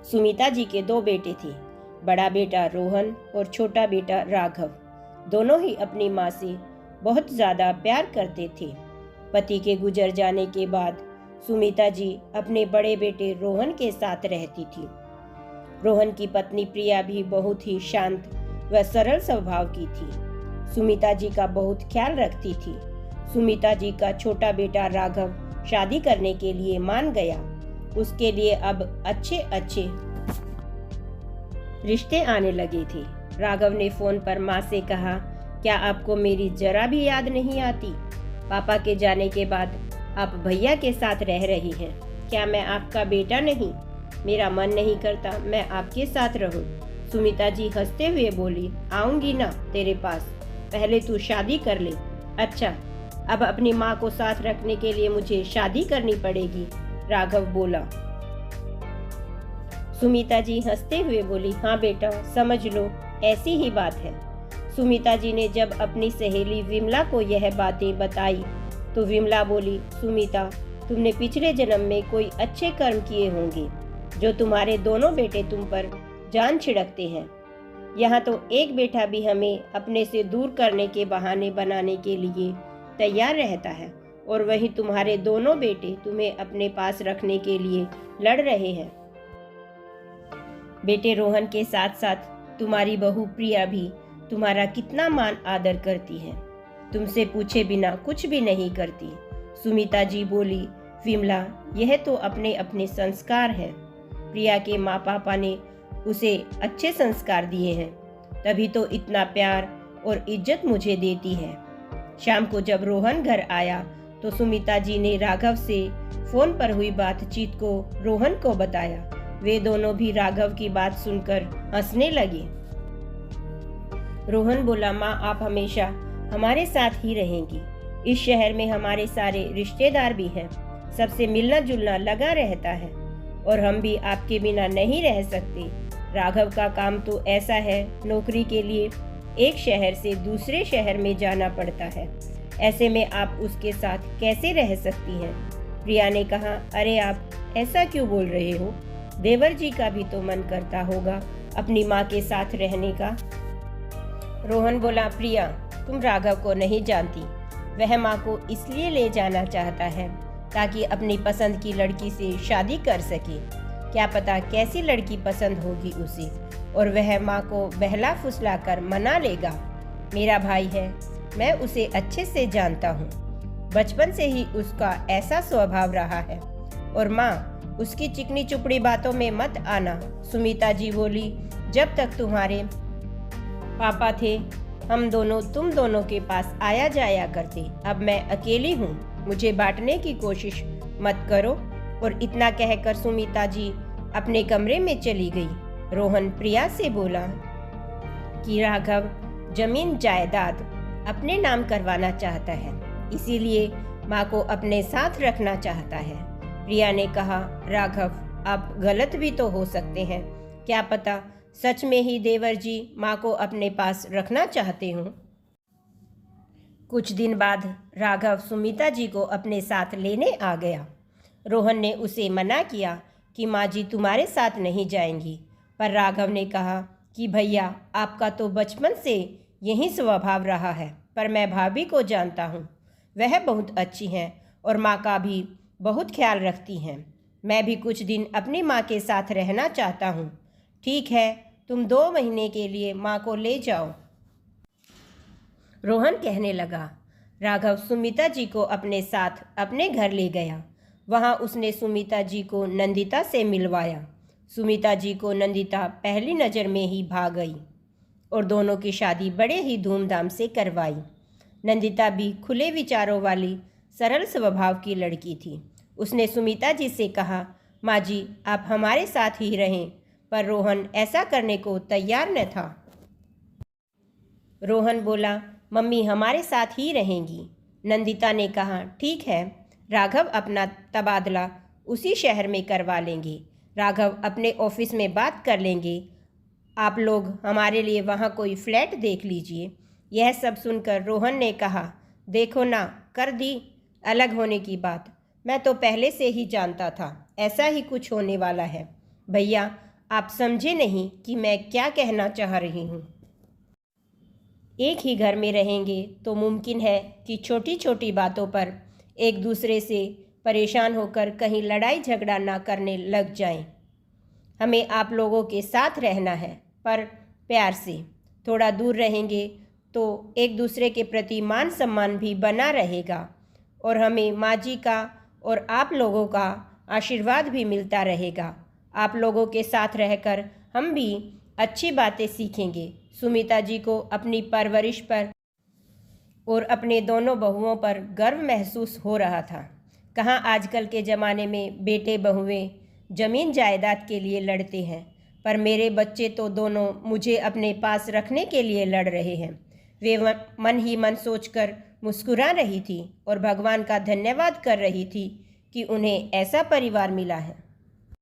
सुमिता जी के दो बेटे थे, बड़ा बेटा रोहन और छोटा बेटा राघव। दोनों ही अपनी माँ से बहुत ज़्यादा प्यार करते थे। पति के गुजर जाने के बाद सुमिता जी अपने बड़े बेटे रोहन के साथ रहती थी। रोहन की पत्नी प्रिया भी बहुत ही शांत व सरल स्वभाव की थी। सुमिता जी का बहुत ख्याल रखती थी। सुमिता जी का छोटा बेटा राघव शादी करने के लिए मान गया। उसके लिए अब अच्छे अच्छे रिश्ते आने लगे थे। राघव ने फोन पर माँ से कहा, क्या आपको मेरी जरा भी याद नहीं आती? पापा के जाने के बाद आप भैया के साथ रह रही हैं। क्या मैं आपका बेटा नहीं? मेरा मन नहीं करता मैं आपके साथ रहूं। सुमिता जी हंसते हुए बोली, आऊंगी ना तेरे पास, पहले तू शादी कर ले। अच्छा, अब अपनी माँ को साथ रखने के लिए मुझे शादी करनी पड़ेगी, राघव बोला। सुमिता जी हंसते हुए बोली, हाँ बेटा, समझ लो ऐसी ही बात है। सुमिता जी ने जब अपनी सहेली विमला को यह बातें बताई तो विमला बोली, सुमिता, तुमने पिछले जन्म में कोई अच्छे कर्म किए होंगे जो तुम्हारे दोनों बेटे तुम पर जान छिड़कते हैं। यहाँ तो एक बेटा भी हमें अपने से दूर करने के बहाने बनाने के लिए तैयार रहता है, और वहीं तुम्हारे दोनों बेटे तुम्हें अपने पास रखने के लिए लड़ रहे हैं। बेटे रोहन के साथ साथ तुम्हारी बहू प्रिया भी तुम्हारा कितना मान आदर करती है, तुमसे पूछे बिना कुछ भी नहीं करती। सुमिता जी बोली, विमला, यह तो अपने अपने संस्कार हैं। प्रिया के माँ पापा ने उसे अच्छे संस्कार दिए हैं, तभी तो इतना प्यार और इज्जत मुझे देती है। शाम को जब रोहन घर आया तो सुमिता जी ने राघव से फोन पर हुई बातचीत को रोहन को बताया। वे दोनों भी राघव की बात सुनकर हंसने लगे। रोहन बोला, माँ, आप हमेशा हमारे साथ ही रहेंगी। इस शहर में हमारे सारे रिश्तेदार भी हैं, सबसे मिलना जुलना लगा रहता है, और हम भी आपके बिना नहीं रह सकते। राघव का काम तो ऐसा है, नौकरी के लिए एक शहर से दूसरे शहर में जाना पड़ता है। ऐसे में आप उसके साथ कैसे रह सकती हैं? प्रिया ने कहा, अरे आप ऐसा क्यों बोल रहे हो? देवर जी का भी तो मन करता होगा अपनी माँ के साथ रहने का। रोहन बोला, प्रिया, तुम राघव को नहीं जानती। वह माँ को इसलिए ले जाना चाहता है ताकि अपनी पसंद की लड़की से शादी कर सके। क्या पता कैसी लड़की पसंद होगी उसे, और वह माँ को बहला फुसला कर मना लेगा। मेरा भाई है, मैं उसे अच्छे से जानता हूँ। बचपन से ही उसका ऐसा स्वभाव रहा है, और माँ, उसकी चिकनी चुपड़ी बातों में मत आना। सुमिता जी बोली, जब तक तुम्हारे पापा थे हम दोनों तुम दोनों के पास आया जाया करते। अब मैं अकेली हूँ, मुझे बांटने की कोशिश मत करो। और इतना कहकर सुमिता जी अपने कमरे में चली गई। रोहन प्रिया से बोला कि राघव जमीन जायदाद अपने नाम करवाना चाहता है, इसीलिए माँ को अपने साथ रखना चाहता है। प्रिया ने कहा, राघव, आप गलत भी तो हो सकते हैं। क्या पता सच में ही देवर जी माँ को अपने पास रखना चाहते हों। कुछ दिन बाद राघव सुमिता जी को अपने साथ लेने आ गया। रोहन ने उसे मना किया कि माँ जी तुम्हारे साथ नहीं जाएंगी, पर राघव ने कहा कि भैया, आपका तो बचपन से यही स्वभाव रहा है, पर मैं भाभी को जानता हूँ, वह बहुत अच्छी हैं और माँ का भी बहुत ख्याल रखती हैं। मैं भी कुछ दिन अपनी माँ के साथ रहना चाहता हूँ। ठीक है, तुम 2 महीने के लिए माँ को ले जाओ, रोहन कहने लगा। राघव सुमिता जी को अपने साथ अपने घर ले गया। वहाँ उसने सुमिता जी को नंदिता से मिलवाया। सुमिता जी को नंदिता पहली नज़र में ही भा गई और दोनों की शादी बड़े ही धूमधाम से करवाई। नंदिता भी खुले विचारों वाली सरल स्वभाव की लड़की थी। उसने सुमिता जी से कहा, माँ जी, आप हमारे साथ ही रहें, पर रोहन ऐसा करने को तैयार न था। रोहन बोला, मम्मी हमारे साथ ही रहेंगी। नंदिता ने कहा, ठीक है, राघव अपना तबादला उसी शहर में करवा लेंगे। राघव अपने ऑफिस में बात कर लेंगे। आप लोग हमारे लिए वहाँ कोई फ्लैट देख लीजिए। यह सब सुनकर रोहन ने कहा, देखो ना, कर दी अलग होने की बात। मैं तो पहले से ही जानता था ऐसा ही कुछ होने वाला है। भैया, आप समझे नहीं कि मैं क्या कहना चाह रही हूँ। एक ही घर में रहेंगे तो मुमकिन है कि छोटी छोटी बातों पर एक दूसरे से परेशान होकर कहीं लड़ाई झगड़ा ना करने लग जाएं। हमें आप लोगों के साथ रहना है, पर प्यार से। थोड़ा दूर रहेंगे तो एक दूसरे के प्रति मान सम्मान भी बना रहेगा और हमें माँ जी का और आप लोगों का आशीर्वाद भी मिलता रहेगा। आप लोगों के साथ रहकर हम भी अच्छी बातें सीखेंगे। सुमिता जी को अपनी परवरिश पर और अपने दोनों बहुओं पर गर्व महसूस हो रहा था। कहाँ आजकल के ज़माने में बेटे बहुएं ज़मीन जायदाद के लिए लड़ते हैं, पर मेरे बच्चे तो दोनों मुझे अपने पास रखने के लिए लड़ रहे हैं। वे मन ही मन सोचकर मुस्कुरा रही थी और भगवान का धन्यवाद कर रही थी कि उन्हें ऐसा परिवार मिला है।